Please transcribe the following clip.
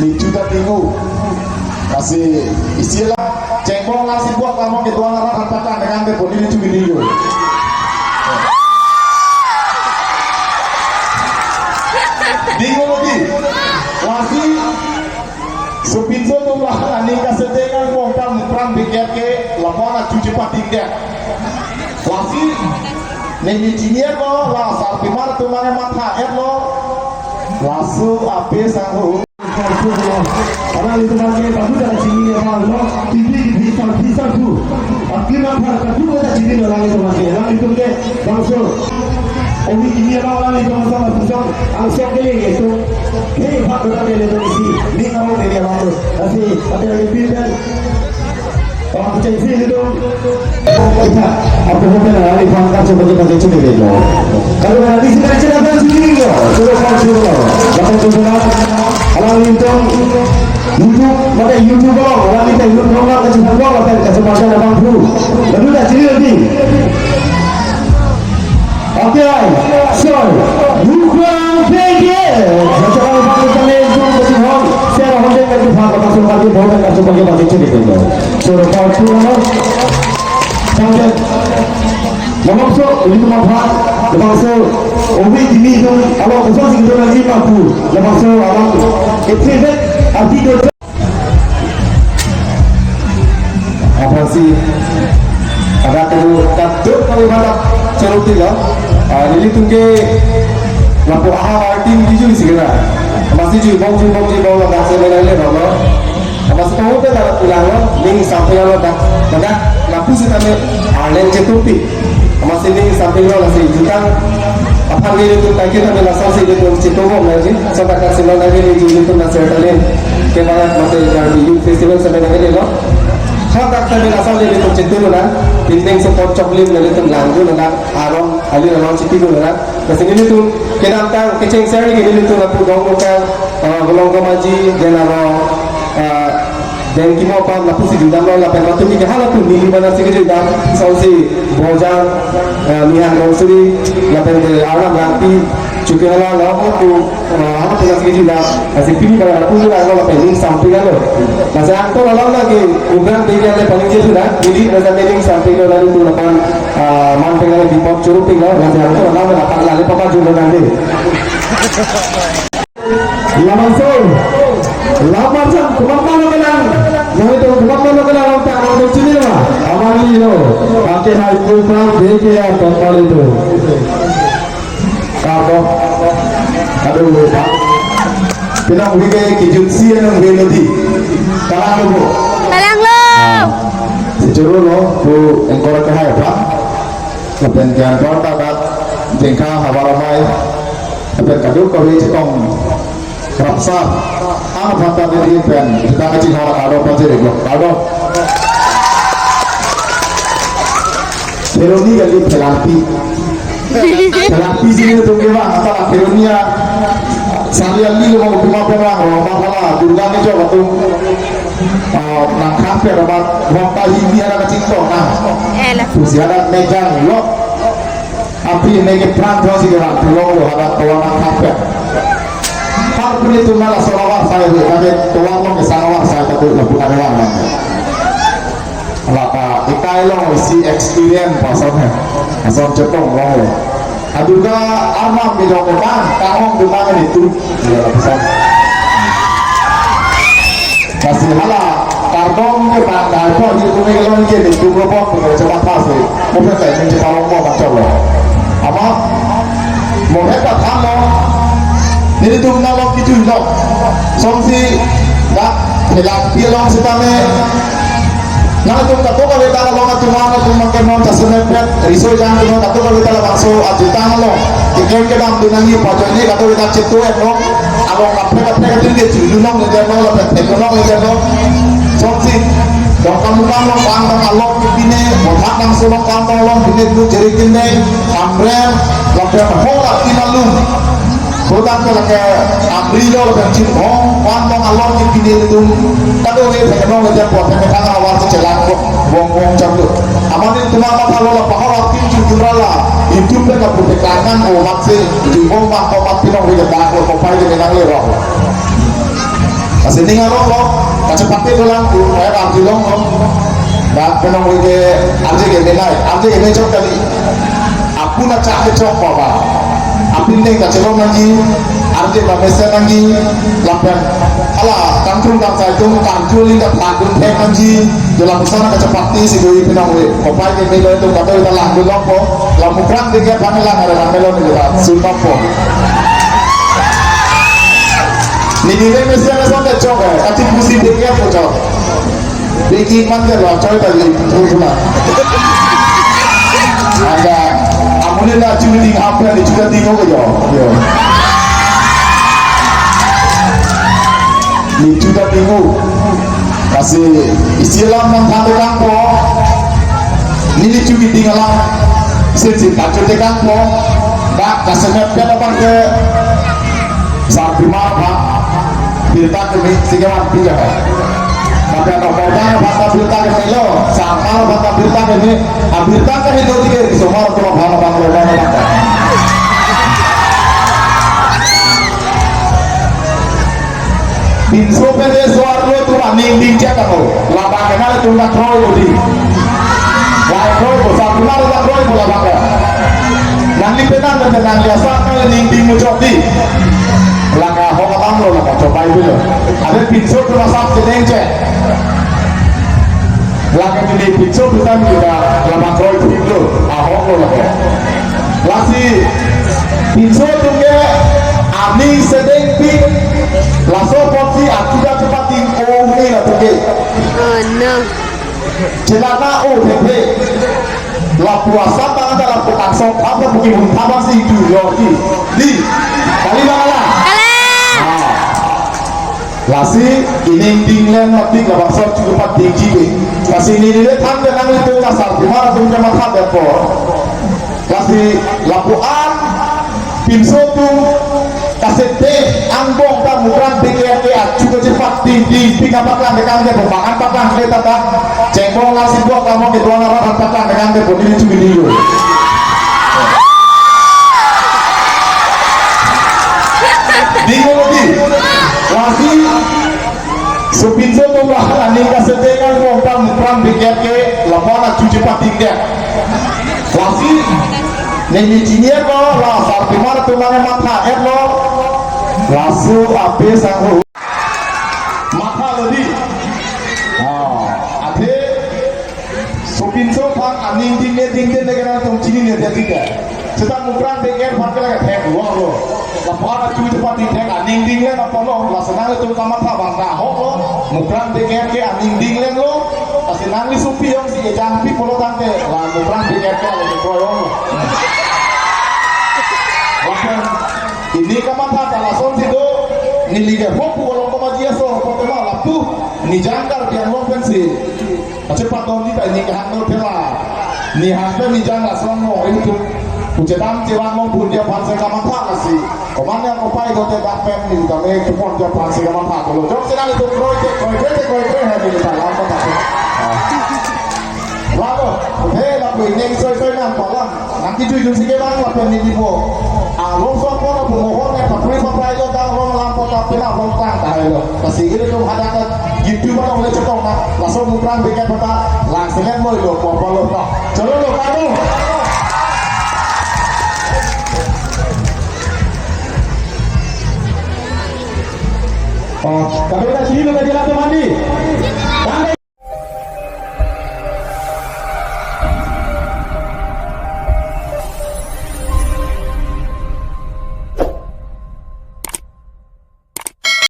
lucu dan minggu kasih istilah cebong ngasih buat kamu ke tuan arah katakan dengan telepon ini cuma video bingung lagi masih sepinso tuh lah ani kasedengan wong kam perang bikin ke laporan cuci pating dia masih neni cinia lo lah sarpi mar tuh mana mata lo langsung api sanggup karena itu nanti kamu dari sini ya lo tinggi bisa tuh akhirnya kamu ada sini orang itu masih orang itu ke langsung ini ini orang itu masalah langsung langsung ke gitu ini hak kita dari Indonesia ini kamu dari orang tapi ada yang pindah orang kecil itu kita apa mungkin orang itu angkat sebagai pakai cumi dulu kalau nanti kita cerita sini loh sudah langsung loh langsung orang itu YouTube orang itu YouTube orang kasih buang apa kasih pasal abang dulu lalu dah sini lagi oke so bukan pergi sekarang orang itu itu kasih buang saya orang yang kasih buang kasih lagi buang kasih pakai pakai cumi dulu suruh kau suruh sampai maksud ini maksud maksud obi ini itu kalau khusus itu lagi mampu maksud orang itu arti itu apa sih ada kadut kalau mana ceruti lah jadi tunggu lampu arti ini juga sih kira masih juga bau lah saya lele lah masih tahu kan dalam pulang lo ning sampai lo dah lampu sih kami alen cetupi masih ning sampai lo masih juga apa ni itu tak kita bila sasi itu cetupo lagi sampai kasih lo lagi ni itu masih terlin kemarin masih dari youth festival sampai lagi lo kalau tak kita bila sasi itu cetupo lah bintang support coklat lagi tu langgu lah arong ali orang cetupo lah masih ini tu kita angkat kecing seri ini tu lampu dong bukan golong kemaji dan arong dan kita apa lapu si judam lo lapen waktu ni kehala tu ni mana sih judam sausi bojang nihan rosuri lapen alam nanti cukai hala lo tu apa tu sih judam asyik pilih pada lapu tu lo lapen ni sampai lo masih aktor lo lagi ubran tiga le paling jelas sudah jadi masa meeting sampai lo lalu tu lapan mantai lo di pop curug tinggal masih aktor lo lapan lagi papa juga nanti Laman sang kemana lo kenang? Yang itu kemana lo kenang? Orang tak orang sini lah. Amali lo. Pakai hal itu pun deke ya total itu. Kau, aduh pak. Kita mungkin kijutsi yang melodi. Kalang lo. Kalang lo. Sejuru lo, tu engkau kehai pak. Kepentingan kau tak tingkah hawaramai. Kepentingan kau ini cekong. Rapsa, ang bata ni Ipen, kita ngaji orang kado pasti deh, kado. Peroni kali terapi sini tu kita, antara peronia, salian ni mau cuma perang, orang masalah, durga ni coba tu, nak kafe, orang bapa ini ada kecinta, nah, usia meja lo, api ni ke perang tu sih orang, lo ada kawan nak kafe. Pun itu malah seorang saya tapi tuan lo kesana saya takut lebih karyawan lapa ikai lo si experience pasangnya pasang cepong lo aduga arma bilang memang tahun dimana itu ya bisa kasih hala karbon ke pantai pun itu mereka lagi di tubuh pun mereka cepat pasti mungkin saya ingin kalau mau macam lo apa mau hebat kamu jadi tu nak kita juga, somsi dah hilang pialong setame. Nak tu tak tahu kalau kita lawan tu mana tu makan non tersenyum risau jangan tu tak tahu kalau kita lawan so ajutan lo. Ikan kita dalam dunia ni pajak ni kalau kita cetu lo, awak kafe kita tu dia julung ni dia lo, teknologi ni dia lo. Somsi, dah kamu lo panggang alok begini, mohak nang sulung kamu lo begini tu jerikin deh, ambrem, lakukan horak tinalum. Bukan kalau ke ambrilo atau cincong, pantong alor di pinggir itu, kado ni pekerjaan kerja buat pekerjaan awal sejalan buang cabut. Aman itu mama kalau lah pahal tim jujur lah, itu mereka berpegangan umat sih, jumbo mak umat pinong kita dah kalau papai kita nang lero. Kasi tinggal lo, kacepatnya pulang, kayak arti lo, nah penong ke arti ke nai cok kali, aku nak cak cok apa, aku ini kacelong lagi, arti bamesa lagi, lapan, ala kangkung saya itu kangkung ini tak kangkung teh lagi, dalam sana kacepatnya si doi penong kopai ke melo itu kata kita langsung lopo, lamu perang dia pamelang ada melo ni kita sultopo. Ni dia mesti ada sampai cok kacip musim dia apa cok bikin mandir lah coy tadi pula ada amunin lah cuma tinggal apa ni juga tinggal ke jauh ni juga tinggal kasih istilah menghantar kampo ni juga tinggal lah sensi kacau de kampo tak kasihnya apa ke saat dimana Birta kami sekian tiga tapi ada orang bahasa Birta kami lo sama bahasa Birta kami Birta kami itu tiga semua orang bahasa bahasa Binso pede suara tu aning dingcet aku labang kenal tu nak roy udi wah roy bosan benar tak roy bola bangga nanti penang dan penang biasa kalau ning ding muncul di langkah hong abang lo langkah coba itu lo ada pinso tu masak sedengce langkah ini pinso kita juga labang roy tu lo ahong lo langkah lasi pinso tu ke ani sedeng pin laso porsi akuda cepat tingkong ni lah tu ke oh no celana tepe la puasa tangan dalam tukang sop apa mungkin apa sih itu di kali mana lasi ini tinggal mati kalau sop cukup mati jiwe lasi ini dia tanda nang itu kasar dimana tu cuma tanda por lasi lapuan pinso tu kasete ambong kamu kan pikir juga cepat di pika pakan dekat dia pembangan pakan kita tak cengkong nasi buah kamu ke tuan orang pakan dekat dia pun ini cuma dia bingung lagi lagi supinso tu lah ni kasete kan ambong kamu kan pikir ke lamanya cuci cepat tinggal lagi Nini cinya lo, lah sarti mana tu mana mata lo, lasu api sangu mata lo di, ade supinso pan aning ding negara tu cini ni dia tiga, sedang mukran deker pan kela tek dua lo, lapar cuci cepat tek aning ding le apa lo, lasenang tu kamar tak bangga ho lo, mukran deker ke aning ding le lo, lasenang li supi yang si jampi polo tante, lah mukran deker ke le proyong lo. Ini kamata talason sido nilige hopu walau kemajia so potema laptu ni jangkar pian long pensi cepat dong kita ini kehantar pela ni hantar ni jangkar selama ini tu ucetam cilang long pun dia panse kamata kasih komannya kopai dote dakpen ni kami kupon dia panse kamata kalau jom sedang itu koi hari ini tak lama tak lalu hei lalu ini soy nang palang nanti jujur sikit bang lapen ni dibo lompat kono pemohon yang pakai pakai lo dah orang lampau tapi nak lontang dah lo kasih ini tu ada kan gitu mana boleh cetok nak langsung mukrang bikin peta langsung lihat lo apa lo tak coba lo kamu tapi dah sini lo dah jalan tu mandi